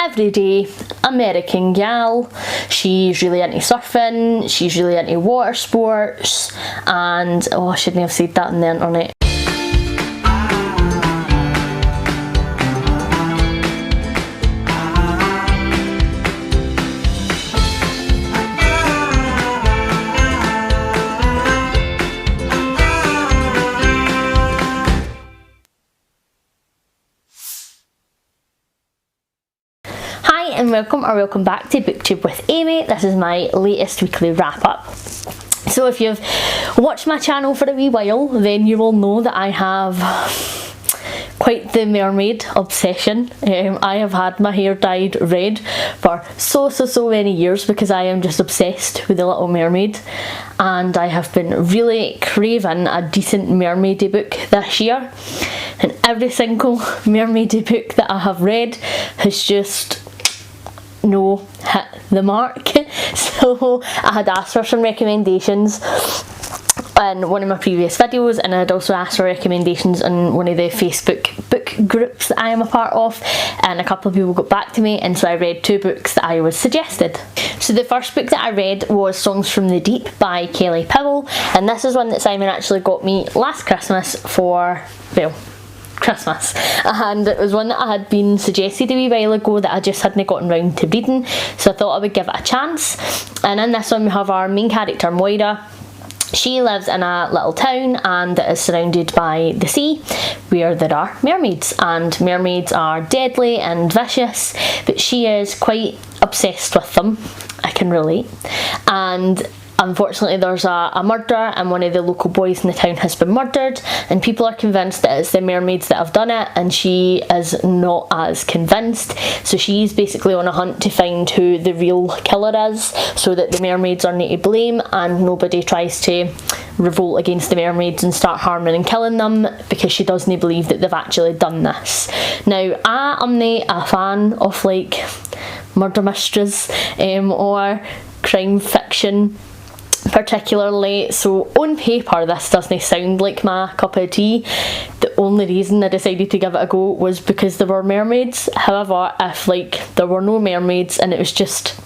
everyday American gal. She's really into surfing, she's really into water sports, and oh, I shouldn't have said that on the internet. And welcome back to BookTube with Amy. This is my latest weekly wrap up. So if you've watched my channel for a wee while, then you will know that I have quite the mermaid obsession. I have had my hair dyed red for so many years because I am just obsessed with the Little Mermaid, and I have been really craving a decent mermaidy book this year, and every single mermaidy book that I have read has just hit the mark. So I had asked for some recommendations in one of my previous videos, and I'd also asked for recommendations in one of the Facebook book groups that I am a part of, and a couple of people got back to me, and so I read 2 books that I was suggested. So the first book that I read was Songs from the Deep by Kelly Powell, and this is one that Simon actually got me last Christmas for, well, Christmas, and it was one that I had been suggested a wee while ago that I just hadn't gotten round to reading, so I thought I would give it a chance. And in this one we have our main character Moira. She lives in a little town and it is surrounded by the sea, where there are mermaids, and mermaids are deadly and vicious, but she is quite obsessed with them. I can relate. And unfortunately there's a murder, and one of the local boys in the town has been murdered, and people are convinced that it's the mermaids that have done it, and she is not as convinced. So she's basically on a hunt to find who the real killer is, so that the mermaids are not to blame and nobody tries to revolt against the mermaids and start harming and killing them, because she doesn't believe that they've actually done this. Now, I am not a fan of like murder mysteries or crime fiction particularly, so on paper this doesn't sound like my cup of tea. The only reason I decided to give it a go was because there were mermaids. However, if like there were no mermaids and it was just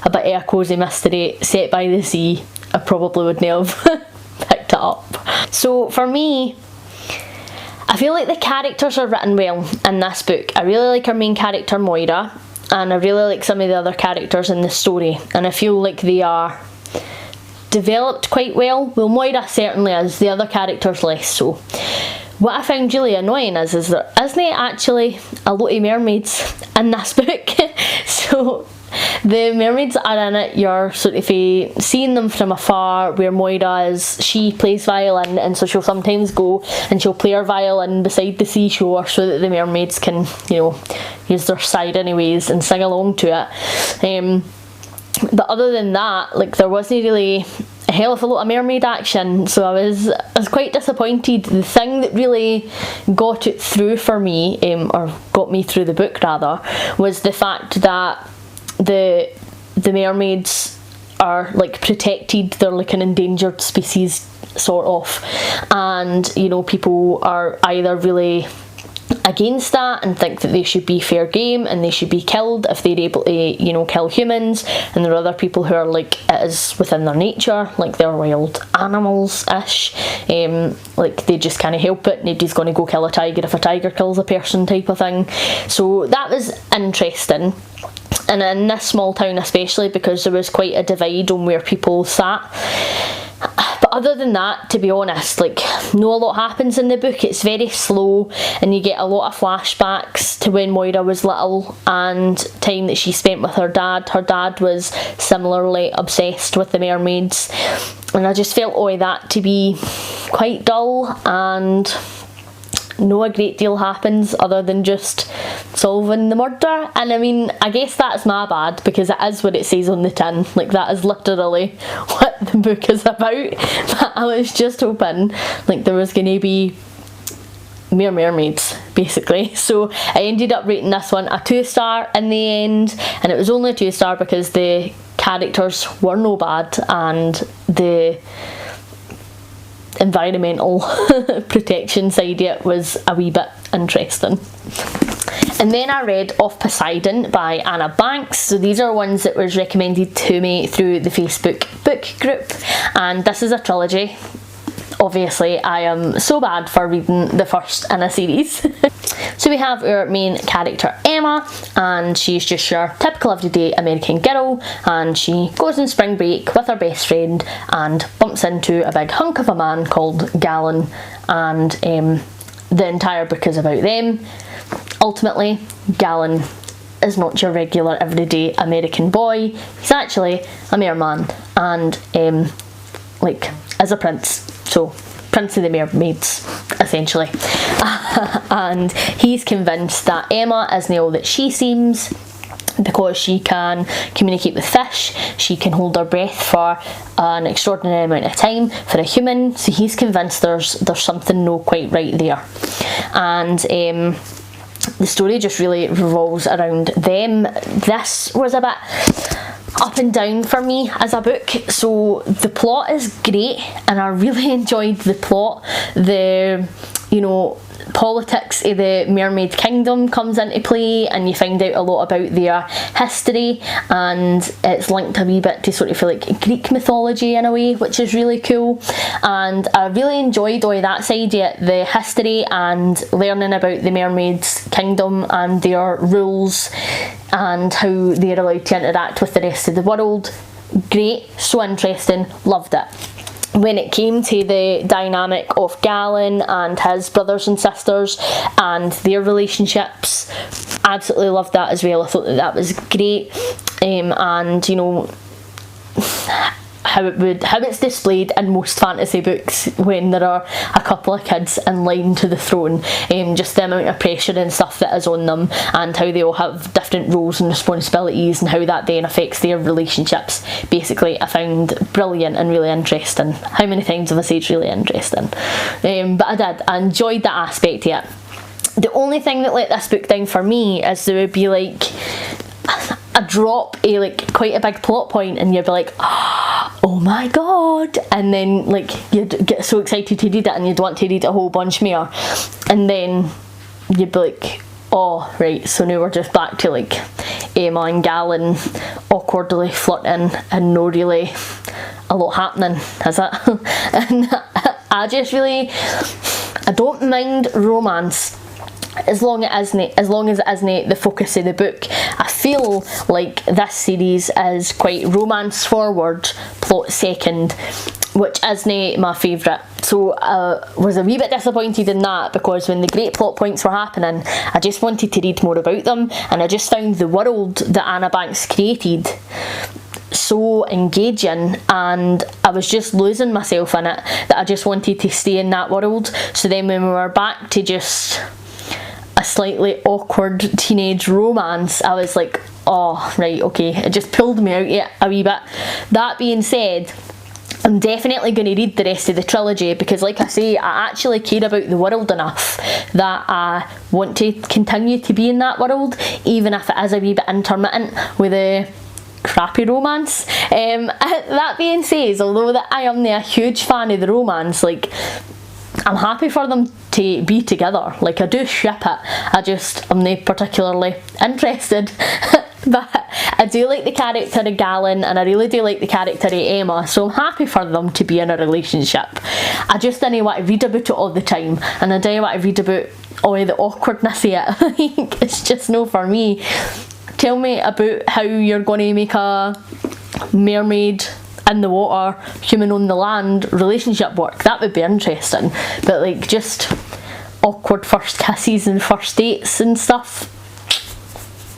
a bit of a cosy mystery set by the sea, I probably wouldn't have picked it up. So for me, I feel like the characters are written well in this book. I really like our main character Moira, and I really like some of the other characters in the story, and I feel like they are developed quite well. Well, Moira certainly is, the other characters less so. What I found really annoying is there isn't actually a lot of mermaids in this book. So the mermaids are in it, you're sort of seeing them from afar, where Moira is, she plays violin, and so she'll sometimes go and she'll play her violin beside the seashore so that the mermaids can, you know, use their siren ways and sing along to it. But other than that, like, there wasn't really a hell of a lot of mermaid action, so I was quite disappointed. The thing that really got it through for me, or got me through the book rather, was the fact that the mermaids are like protected. They're like an endangered species sort of, and you know, people are either really against that and think that they should be fair game and they should be killed if they're able to, you know, kill humans, and there are other people who are like, it is within their nature, like they're wild animals-ish, like they just can't help it, nobody's going to go kill a tiger if a tiger kills a person type of thing. So that was interesting, and in this small town especially, because there was quite a divide on where people sat. But other than that, to be honest, like, not a lot happens in the book. It's very slow, and you get a lot of flashbacks to when Moira was little and time that she spent with her dad. Her dad was similarly obsessed with the mermaids, and I just felt all that to be quite dull, and no a great deal happens other than just solving the murder. And I mean, I guess that's my bad, because it is what it says on the tin, like that is literally what the book is about. But I was just hoping like there was going to be more mermaids basically. So I ended up rating this one a 2-star in the end, and it was only a 2-star because the characters were no bad and the environmental protection side of it was a wee bit interesting. And then I read Of Poseidon by Anna Banks. So these are ones that was recommended to me through the Facebook book group, and this is a trilogy. Obviously, I am so bad for reading the first in a series. So we have our main character Emma, and she's just your typical everyday American girl, and she goes on spring break with her best friend and bumps into a big hunk of a man called Galen, and the entire book is about them. Ultimately, Galen is not your regular everyday American boy. He's actually a merman, and like, is a prince. So, Prince of the Mermaids, essentially. And he's convinced that Emma isn't all that she seems, because she can communicate with fish, she can hold her breath for an extraordinary amount of time for a human, so he's convinced there's something not quite right there. And the story just really revolves around them. This was a bit up and down for me as a book. So the plot is great, and I really enjoyed the plot. The, you know, politics of the mermaid kingdom comes into play, and you find out a lot about their history, and it's linked a wee bit to sort of feel like Greek mythology in a way, which is really cool. And I really enjoyed all that side of it, the history and learning about the mermaids kingdom and their rules and how they're allowed to interact with the rest of the world. Great, so interesting, loved it. When it came to the dynamic of Galen and his brothers and sisters and their relationships, absolutely loved that as well. I thought that was great, and you know how it's displayed in most fantasy books when there are a couple of kids in line to the throne, just the amount of pressure and stuff that is on them, and how they all have different roles and responsibilities, and how that then affects their relationships. Basically, I found brilliant and really interesting. How many times have I said really interesting? But I enjoyed that aspect of it. The only thing that let this book down for me is there would be like a drop, like quite a big plot point, and you'd be like, oh my god, and then like you'd get so excited to read it and you'd want to read a whole bunch more, and then you'd be like, oh right, so now we're just back to like Emma and Galen awkwardly flirting and no really a lot happening, is it? And I don't mind romance as long as it isn't the focus of the book. I feel like this series is quite romance forward, plot second, which isn't my favourite. So I was a wee bit disappointed in that, because when the great plot points were happening, I just wanted to read more about them, and I just found the world that Anna Banks created so engaging, and I was just losing myself in it, that I just wanted to stay in that world. So then when we were back to just a slightly awkward teenage romance, I was like, oh right, okay, it just pulled me out a wee bit. That being said, I'm definitely going to read the rest of the trilogy, because like I say, I actually care about the world enough that I want to continue to be in that world, even if it is a wee bit intermittent with a crappy romance. That being said, although that I am a huge fan of the romance, like, I'm happy for them to be together. Like, I do ship it, I'm not particularly interested. But I do like the character of Galen, and I really do like the character of Emma, so I'm happy for them to be in a relationship. I just didn't want to read about it all the time, and I didn't want to read about all the awkwardness of it. Like, it's just no for me. Tell me about how you're going to make a mermaid in the water, human on the land relationship work. That would be interesting. But like, just awkward first kisses and first dates and stuff,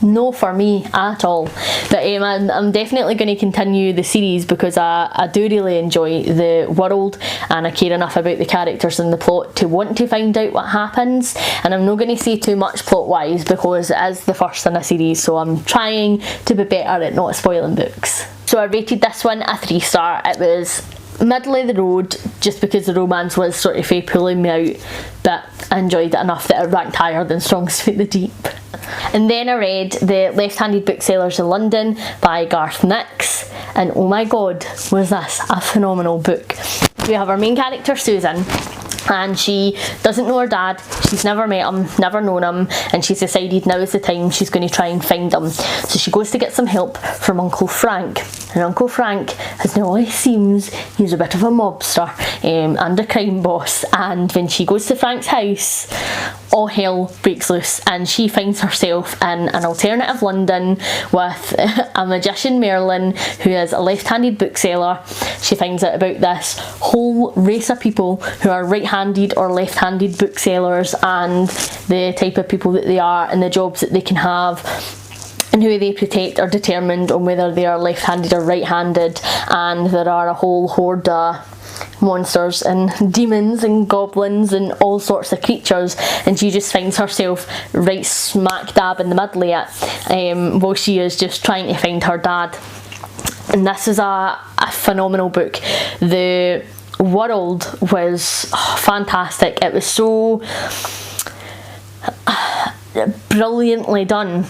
no for me at all. But I'm definitely going to continue the series, because I do really enjoy the world, and I care enough about the characters and the plot to want to find out what happens. And I'm not going to say too much plot wise, because it is the first in a series, so I'm trying to be better at not spoiling books. So I rated this one a 3-star. It was middle of the road, just because the romance was sort of pulling me out, but I enjoyed it enough that it ranked higher than Strong Suit the Deep. And then I read the Left-Handed Booksellers in London by Garth Nix, and oh my god, was this a phenomenal book. We have our main character Susan, and she doesn't know her dad. She's never met him, never known him, and she's decided now is the time she's going to try and find him. So she goes to get some help from Uncle Frank, and Uncle Frank, as now it seems, he's a bit of a mobster and a crime boss. And when she goes to Frank's house, all hell breaks loose, and she finds herself in an alternative London with a magician, Merlin, who is a left-handed bookseller. She finds out about this whole race of people who are right-handed or left-handed booksellers, and the type of people that they are and the jobs that they can have, and who they protect are determined on whether they are left-handed or right-handed. And there are a whole horde of monsters and demons and goblins and all sorts of creatures, and she just finds herself right smack dab in the middle of it while she is just trying to find her dad. And this is a phenomenal book. The world was fantastic. It was so brilliantly done.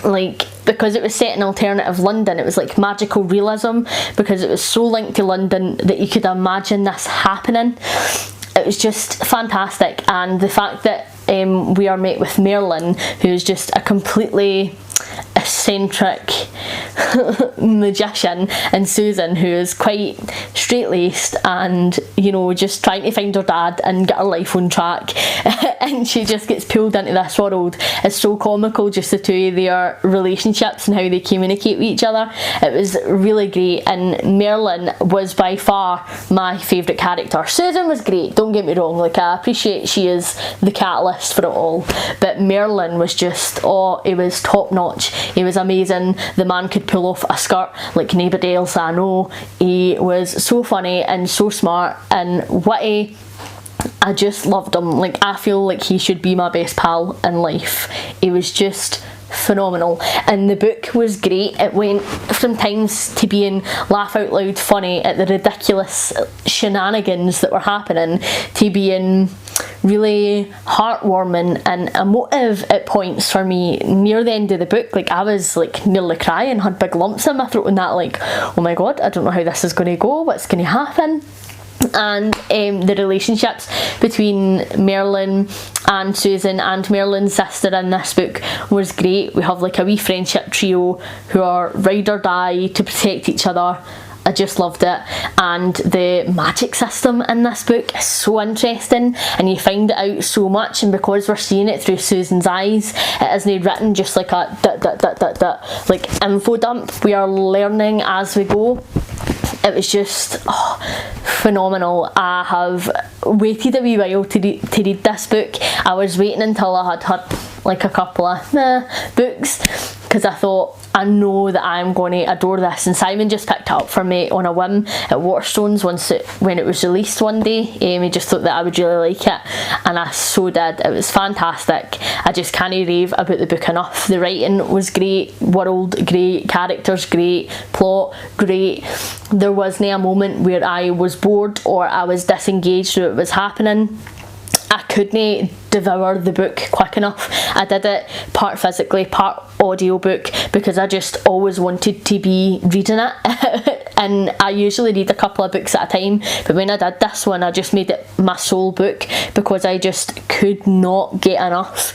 Like, because it was set in alternative London, it was like magical realism, because it was so linked to London that you could imagine this happening. It was just fantastic. And the fact that we are met with Merlin, who's just a completely eccentric magician, and Susan, who is quite straight-laced and, you know, just trying to find her dad and get her life on track. And she just gets pulled into this world. It's so comical, just the two of their relationships and how they communicate with each other. It was really great, and Merlin was by far my favourite character. Susan was great, don't get me wrong, like, I appreciate she is the catalyst for it all, but Merlin was just, oh, he was top notch. He was amazing. The man could pull off a skirt like nobody else I know. He was so funny and so smart and witty. I just loved him. Like, I feel like he should be my best pal in life. He was just phenomenal, and the book was great. It went from times to being laugh out loud funny at the ridiculous shenanigans that were happening, to being really heartwarming and emotive at points for me near the end of the book. Like, I was like nearly crying, had big lumps in my throat and that, like, oh my god, I don't know how this is going to go, what's going to happen. And the relationships between Merlin and Susan and Merlin's sister in this book was great. We have like a wee friendship trio who are ride or die to protect each other. I just loved it. And the magic system in this book is so interesting, and you find it out so much, and because we're seeing it through Susan's eyes, it isn't written just like a like info dump. We are learning as we go. It was just phenomenal. I have waited a wee while to read this book. I was waiting until I had like a couple of books, because I thought, I know that I'm going to adore this. And Simon just picked it up for me on a whim at Waterstones when it was released one day. He just thought that I would really like it, and I so did. It was fantastic. I just can't rave about the book enough. The writing was great, world great, characters great, plot great. There wasn't a moment where I was bored or I was disengaged with what was happening. I couldn't devour the book quick enough. I did it part physically, part audiobook, because I just always wanted to be reading it. And I usually read a couple of books at a time, but when I did this one, I just made it my sole book because I just could not get enough.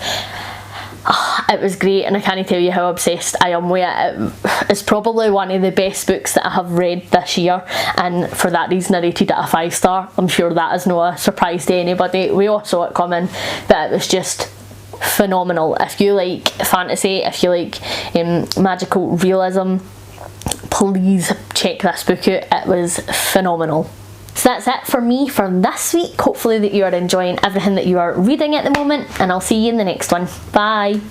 It was great, and I can't tell you how obsessed I am with it. It's probably one of the best books that I have read this year, and for that reason I rated it a 5-star. I'm sure that is no surprise to anybody. We all saw it coming, but it was just phenomenal. If you like fantasy, if you like magical realism, please check this book out. It was phenomenal. So that's it for me for this week. Hopefully that you are enjoying everything that you are reading at the moment, and I'll see you in the next one. Bye.